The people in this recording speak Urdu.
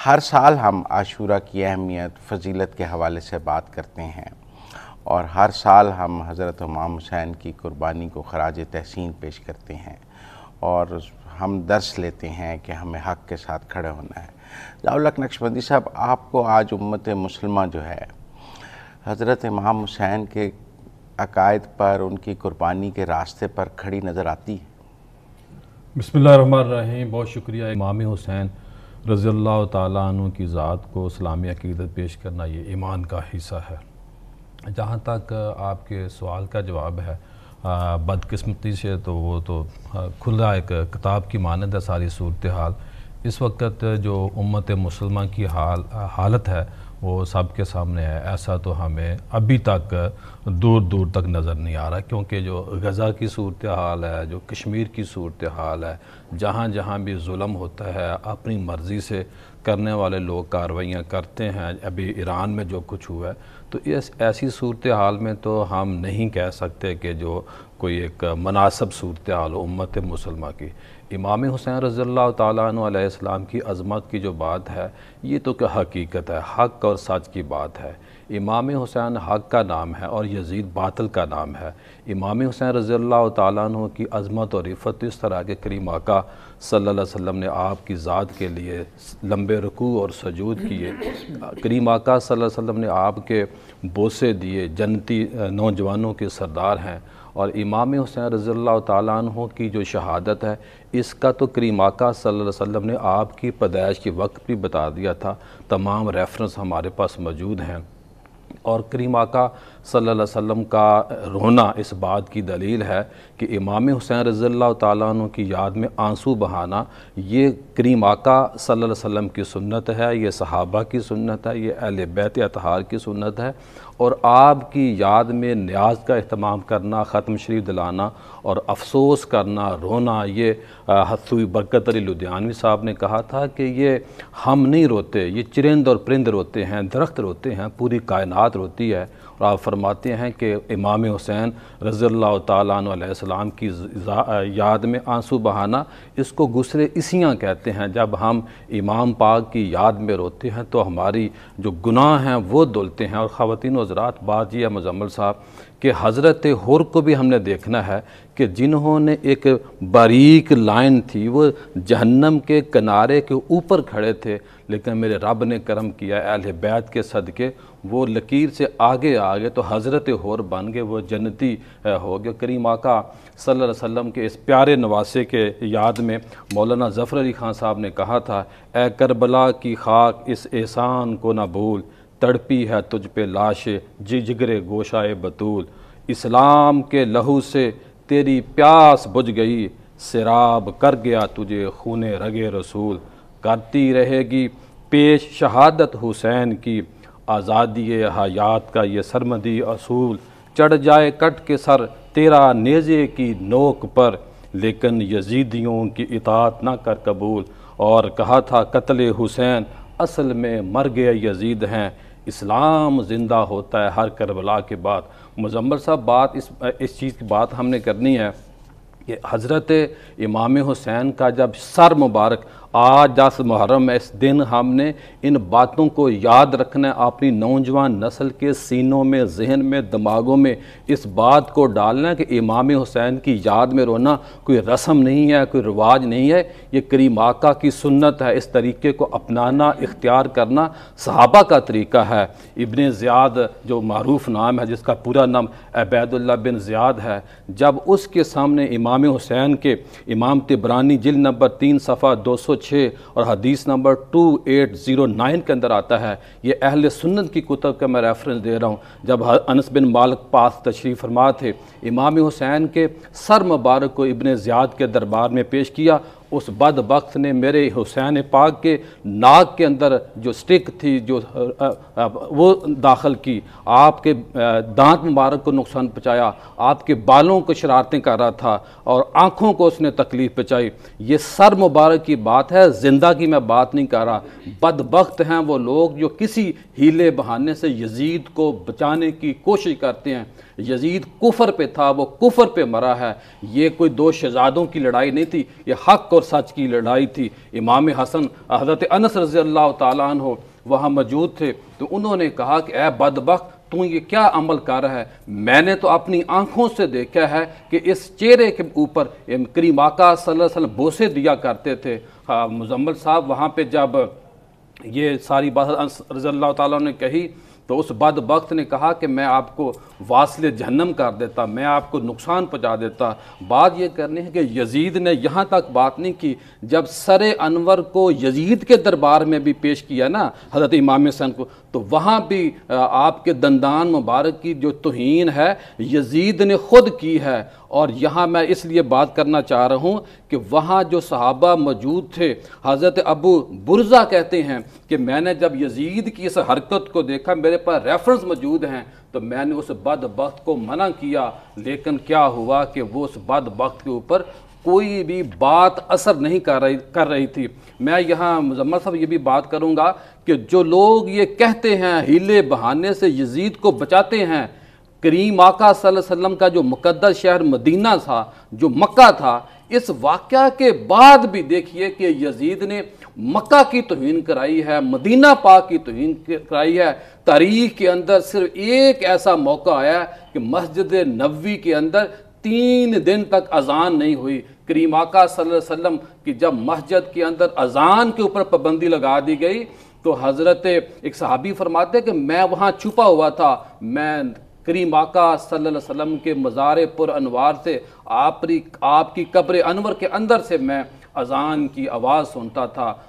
ہر سال ہم عاشورہ کی اہمیت فضیلت کے حوالے سے بات کرتے ہیں، اور ہر سال ہم حضرت امام حسین کی قربانی کو خراج تحسین پیش کرتے ہیں، اور ہم درس لیتے ہیں کہ ہمیں حق کے ساتھ کھڑے ہونا ہے۔ ضیاء الحق نقشبندی صاحب، آپ کو آج امت مسلمہ جو ہے حضرت امام حسین کے عقائد پر، ان کی قربانی کے راستے پر کھڑی نظر آتی ہے؟ بسم اللہ الرحمن الرحیم۔ بہت شکریہ۔ امام حسین رضی اللہ تعالیٰ عنہ کی ذات کو اسلامی عقیدت پیش کرنا یہ ایمان کا حصہ ہے۔ جہاں تک آپ کے سوال کا جواب ہے، بدقسمتی سے تو وہ تو کھلا ایک کتاب کی مانند ہے ساری صورتحال۔ اس وقت جو امت مسلمہ کی حالت ہے وہ سب کے سامنے ہے۔ ایسا تو ہمیں ابھی تک دور دور تک نظر نہیں آ رہا، کیونکہ جو غزہ کی صورتحال ہے، جو کشمیر کی صورتحال ہے، جہاں جہاں بھی ظلم ہوتا ہے اپنی مرضی سے کرنے والے لوگ کارروائیاں کرتے ہیں۔ ابھی ایران میں جو کچھ ہوا ہے، تو ایسی صورتحال میں تو ہم نہیں کہہ سکتے کہ جو کوئی ایک مناسب صورتحال ہو امت مسلمہ کی۔ امام حسین رضی اللہ تعالیٰ عنہ علیہ السلام کی عظمت کی جو بات ہے، یہ تو کہ حقیقت ہے، حق اور سچ کی بات ہے۔ امام حسین حق کا نام ہے اور یزید باطل کا نام ہے۔ امام حسین رضی اللہ تعالیٰ عنہ کی عظمت اور عفت اس طرح کے کریم آقا صلی اللہ علیہ وسلم نے آپ کی ذات کے لیے لمبے رکوع اور سجود کیے۔ کریم آقا صلی اللہ علیہ وسلم نے آپ کے بوسے دیے، جنتی نوجوانوں کے سردار ہیں۔ اور امام حسین رضی اللہ تعالیٰ عنہ کی جو شہادت ہے، اس کا تو کریم آقا صلی اللہ علیہ وسلم نے آپ کی پیدائش کے وقت بھی بتا دیا تھا۔ تمام ریفرنس ہمارے پاس موجود ہیں، اور کریم آقا صلی اللہ علیہ وسلم کا رونا اس بات کی دلیل ہے کہ امام حسین رضی اللہ تعالیٰ عنہ کی یاد میں آنسو بہانا یہ کریم آقا صلی اللہ علیہ وسلم کی سنت ہے، یہ صحابہ کی سنت ہے، یہ اہل بیت اطہار کی سنت ہے۔ اور آپ کی یاد میں نیاز کا اہتمام کرنا، ختم شریف دلانا اور افسوس کرنا، رونا، یہ حضرت برکت علی لدھیانوی صاحب نے کہا تھا کہ یہ ہم نہیں روتے، یہ چرند اور پرند روتے ہیں، درخت روتے ہیں، پوری کائنات روتی ہے۔ اور آپ فرماتے ہیں کہ امام حسین رضی اللہ تعالیٰ عنہ علیہ السلام کی یاد میں آنسو بہانا، اس کو غسل عصیاں کہتے ہیں۔ جب ہم امام پاک کی یاد میں روتے ہیں تو ہماری جو گناہ ہیں وہ دھلتے ہیں۔ اور خواتین و حضرات، بات یہ ہے مزمل صاحب کہ حضرت حر کو بھی ہم نے دیکھنا ہے کہ جنہوں نے ایک باریک لائن تھی، وہ جہنم کے کنارے کے اوپر کھڑے تھے، لیکن میرے رب نے کرم کیا اہل بیت کے صدقے وہ لکیر سے آگے آگے تو حضرت حر بن گئے، وہ جنتی ہو گئے۔ کریم آقا صلی اللہ علیہ وسلم کے اس پیارے نواسے کے یاد میں مولانا ظفر علی خان صاحب نے کہا تھا، اے کربلا کی خاک اس احسان کو نہ بھول، تڑپی ہے تجھ پہ لاش جگر گوشائے بطول، اسلام کے لہو سے تیری پیاس بجھ گئی، سیراب کر گیا تجھے خون رگ رسول، کرتی رہے گی پیش شہادت حسین کی، آزادی حیات کا یہ سرمدی اصول، چڑھ جائے کٹ کے سر تیرا نیزے کی نوک پر، لیکن یزیدیوں کی اطاعت نہ کر قبول۔ اور کہا تھا قتل حسین اصل میں مر گئے یزید ہیں، اسلام زندہ ہوتا ہے ہر کربلا کے بعد۔ مزمل صاحب، بات اس چیز کی بات ہم نے کرنی ہے کہ حضرت امام حسین کا جب سر مبارک آج 10 محرم ہے، اس دن ہم نے ان باتوں کو یاد رکھنا ہے، اپنی نوجوان نسل کے سینوں میں، ذہن میں، دماغوں میں اس بات کو ڈالنا ہے کہ امام حسین کی یاد میں رونا کوئی رسم نہیں ہے، کوئی رواج نہیں ہے، یہ کریم آقا کی سنت ہے۔ اس طریقے کو اپنانا، اختیار کرنا صحابہ کا طریقہ ہے۔ ابن زیاد جو معروف نام ہے، جس کا پورا نام عبید اللہ بن زیاد ہے، جب اس کے سامنے امام حسین کے امام طبرانی جلد نمبر 3 صفحہ 206 اور حدیث نمبر 2809 کے اندر آتا ہے، یہ اہل سنت کی کتب کا میں ریفرنس دے رہا ہوں، جب انس بن مالک پاس تشریف فرما تھے، امام حسین کے سر مبارک کو ابن زیاد کے دربار میں پیش کیا، اس بدبخت نے میرے حسین پاک کے ناک کے اندر جو سٹک تھی جو وہ داخل کی، آپ کے دانت مبارک کو نقصان پہنچایا، آپ کے بالوں کو شرارتیں کر رہا تھا اور آنکھوں کو اس نے تکلیف پہنچائی۔ یہ سر مبارک کی بات ہے، زندہ کی میں بات نہیں کر رہا۔ بدبخت ہیں وہ لوگ جو کسی ہیلے بہانے سے یزید کو بچانے کی کوشش کرتے ہیں۔ یزید کفر پہ تھا، وہ کفر پہ مرا ہے۔ یہ کوئی دو شہزادوں کی لڑائی نہیں تھی، یہ حق اور سچ کی لڑائی تھی۔ امام حسن حضرت انس رضی اللہ تعالیٰ عنہ وہاں موجود تھے، تو انہوں نے کہا کہ اے بدبخت، تو یہ کیا عمل کر رہا ہے؟ میں نے تو اپنی آنکھوں سے دیکھا ہے کہ اس چہرے کے اوپر کریم آقا صلی اللہ علیہ وسلم بوسے دیا کرتے تھے۔ مزمل صاحب وہاں پہ جب یہ ساری بات رضی اللہ تعالیٰ نے کہی تو اس بدبخت نے کہا کہ میں آپ کو واصل جہنم کر دیتا، میں آپ کو نقصان پہنچا دیتا۔ بات یہ کرنی ہے کہ یزید نے یہاں تک بات نہیں کی، جب سر انور کو یزید کے دربار میں بھی پیش کیا نا حضرت امام حسین کو، تو وہاں بھی آپ کے دندان مبارک کی جو توہین ہے یزید نے خود کی ہے۔ اور یہاں میں اس لیے بات کرنا چاہ رہا ہوں کہ وہاں جو صحابہ موجود تھے، حضرت ابو برزہ کہتے ہیں کہ میں نے جب یزید کی اس حرکت کو دیکھا، میرے پاس ریفرنس موجود ہیں، تو میں نے اس بدبخت کو منع کیا، لیکن کیا ہوا کہ وہ اس بدبخت کے اوپر کوئی بھی بات اثر نہیں کر رہی تھی۔ میں یہاں مزمل صاحب یہ بھی بات کروں گا کہ جو لوگ یہ کہتے ہیں ہیلے بہانے سے یزید کو بچاتے ہیں، کریم آقا صلی اللہ علیہ وسلم کا جو مقدس شہر مدینہ تھا، جو مکہ تھا، اس واقعہ کے بعد بھی دیکھیے کہ یزید نے مکہ کی توہین کرائی ہے، مدینہ پاک کی توہین کرائی ہے۔ تاریخ کے اندر صرف ایک ایسا موقع آیا کہ مسجد نبوی کے اندر 3 دن تک اذان نہیں ہوئی۔ کریم آقا صلی اللہ علیہ وسلم کی جب مسجد کے اندر اذان کے اوپر پابندی لگا دی گئی تو حضرت ایک صحابی فرماتے کہ میں وہاں چھپا ہوا تھا، میں کریم آقا صلی اللہ علیہ وسلم کے مزار پر انوار سے آپ کی قبر انور کے اندر سے میں اذان کی آواز سنتا تھا۔